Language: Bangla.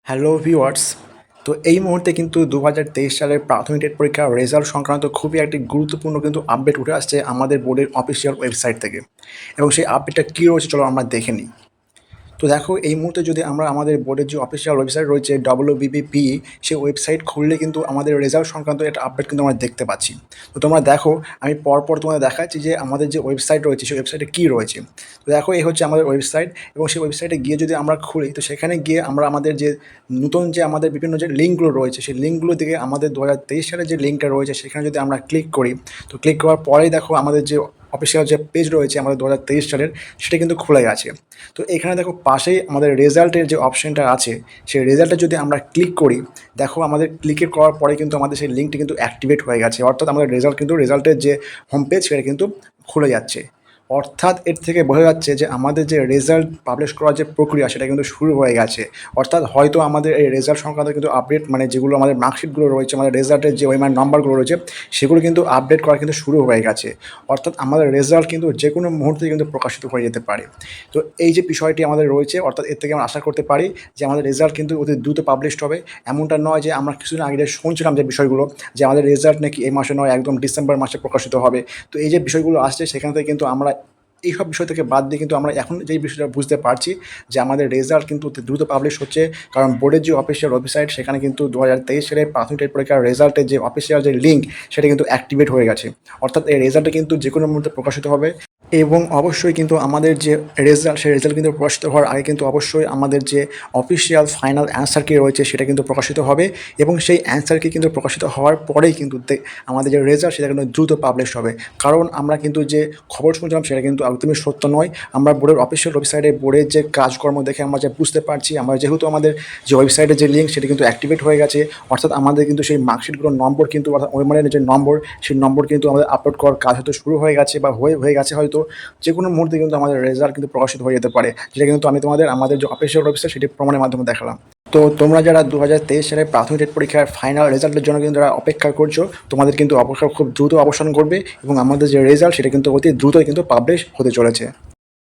Hello viewers. তো এই মুহূর্তে কিন্তু ২০২৩ সালের প্রাথমিক টেট পরীক্ষার রেজাল্ট সংক্রান্ত খুবই একটি গুরুত্বপূর্ণ কিন্তু আপডেট উঠে আসছে আমাদের বোর্ডের অফিসিয়াল ওয়েবসাইট থেকে। এবং সেই আপডেটটা কী রয়েছে চলো আমরা দেখে নিই। তো দেখো, এই মুহূর্তে যদি আমরা আমাদের বোর্ডের যে অফিসিয়াল ওয়েবসাইট রয়েছে WBBP, সেই ওয়েবসাইট খুললে কিন্তু আমাদের রেজাল্ট সংক্রান্ত একটা আপডেট কিন্তু আমরা দেখতে পাচ্ছি। তো তোমরা দেখো, আমি পরপর তোমাদের দেখাচ্ছি যে আমাদের যে ওয়েবসাইট রয়েছে সেই ওয়েবসাইটে কী রয়েছে। তো দেখো, এই হচ্ছে আমাদের ওয়েবসাইট এবং সেই ওয়েবসাইটে গিয়ে যদি আমরা খুলি, তো সেখানে গিয়ে আমরা আমাদের যে নতুন যে আমাদের বিভিন্ন যে লিঙ্কগুলো রয়েছে সেই লিঙ্কগুলো দিকে আমাদের ২০২৩ সালের যে লিঙ্কটা রয়েছে সেখানে যদি আমরা ক্লিক করি, তো ক্লিক করার পরেই দেখো আমাদের যে অফিসিয়াল যে পেজ রয়েছে আমাদের ২০২৩ সালের, সেটা কিন্তু খোলা আছে। তো এখানে দেখো পাশেই আমাদের রেজাল্টের যে অপশানটা আছে, সেই রেজাল্টে যদি আমরা ক্লিক করি, দেখো আমাদের ক্লিকে করার পরে কিন্তু আমাদের সেই লিঙ্কটি কিন্তু অ্যাক্টিভেট হয়ে গেছে। অর্থাৎ আমাদের রেজাল্টের যে হোম পেজ সেটা কিন্তু খুলে যাচ্ছে। অর্থাৎ এর থেকে বোঝা যাচ্ছে যে আমাদের যে রেজাল্ট পাবলিশ করার যে প্রক্রিয়া সেটা কিন্তু শুরু হয়ে গেছে। অর্থাৎ হয়তো আমাদের এই রেজাল্ট সংক্রান্ত কিন্তু আপডেট, মানে যেগুলো আমাদের মার্কশিটগুলো রয়েছে, আমাদের রেজাল্টের যে ওএমআর নাম্বারগুলো রয়েছে, সেগুলো কিন্তু আপডেট করা কিন্তু শুরু হয়ে গেছে। অর্থাৎ আমাদের রেজাল্ট কিন্তু যে কোনো মুহূর্তে কিন্তু প্রকাশিত হয়ে যেতে পারে। তো এই যে বিষয়টি আমাদের রয়েছে, অর্থাৎ এর থেকে আমরা আশা করতে পারি যে আমাদের রেজাল্ট কিন্তু অতি দ্রুত পাবলিশড হবে। এমনটা নয় যে আমরা কিছুদিন আগে যে শুনছিলাম যে বিষয়গুলো, যে আমাদের রেজাল্ট নাকি এই মাসে নয়, একদম ডিসেম্বর মাসে প্রকাশিত হবে। তো এই যে বিষয়গুলো আসছে সেখান থেকে কিন্তু আমরা এইসব বিষয় থেকে বাদ দিয়ে কিন্তু আমরা এখন যেই বিষয়টা বুঝতে পারছি যে আমাদের রেজাল্ট কিন্তু অতি দ্রুত পাবলিশ হচ্ছে। কারণ বোর্ডের যে অফিসিয়াল ওয়েবসাইট সেখানে কিন্তু ২০২৩ সালের প্রাথমিক টেট পরীক্ষার রেজাল্টের যে অফিসিয়াল যে লিঙ্ক সেটা কিন্তু অ্যাক্টিভেট হয়ে গেছে। অর্থাৎ এই রেজাল্টটা কিন্তু যে কোনো মুহূর্তে প্রকাশিত হবে। এবং অবশ্যই কিন্তু আমাদের যে রেজাল্ট, সেই রেজাল্ট কিন্তু প্রকাশিত হওয়ার আগে কিন্তু অবশ্যই আমাদের যে অফিসিয়াল ফাইনাল অ্যান্সার কি রয়েছে সেটা কিন্তু প্রকাশিত হবে। এবং সেই অ্যান্সার কি কিন্তু প্রকাশিত হওয়ার পরেই কিন্তু আমাদের যে রেজাল্ট সেটা কিন্তু দ্রুত পাবলিশ হবে। কারণ আমরা কিন্তু যে খবর শুনছিলাম সেটা কিন্তু একদমই সত্য নয়। আমরা বোর্ডের অফিসিয়াল ওয়েবসাইটে বোর্ডের যে কাজকর্ম দেখে আমরা যা বুঝতে পারছি, আমরা যেহেতু আমাদের যে ওয়েবসাইটের যে লিঙ্ক সেটা কিন্তু অ্যাক্টিভেট হয়ে গেছে। অর্থাৎ আমাদের কিন্তু সেই মার্কশিটগুলোর নম্বর কিন্তু, অর্থাৎ ওএমআরের যে নম্বর, সেই নম্বর কিন্তু আমাদের আপলোড করার কাজ হয়তো শুরু হয়ে গেছে বা হয়ে গেছে হয়তো। যে কোনো মুহূর্তে কিন্তু আমাদের রেজাল্ট কিন্তু প্রকাশিত হয়ে যেতে পারে, যেটা কিন্তু আমি তোমাদের আমাদের যে অফিসিয়াল ওয়েবসাইট সেটি প্রমাণের মাধ্যমে দেখালাম। তো তোমরা যারা ২০২৩ সালের প্রাথমিক টেট পরীক্ষার ফাইনাল রেজাল্টের জন্য কিন্তু যারা অপেক্ষা করছো, তোমাদের কিন্তু অপেক্ষা খুব দ্রুত অবসান করবে এবং আমাদের যে রেজাল্ট সেটা কিন্তু অতি দ্রুতই কিন্তু পাবলিশ হতে চলেছে।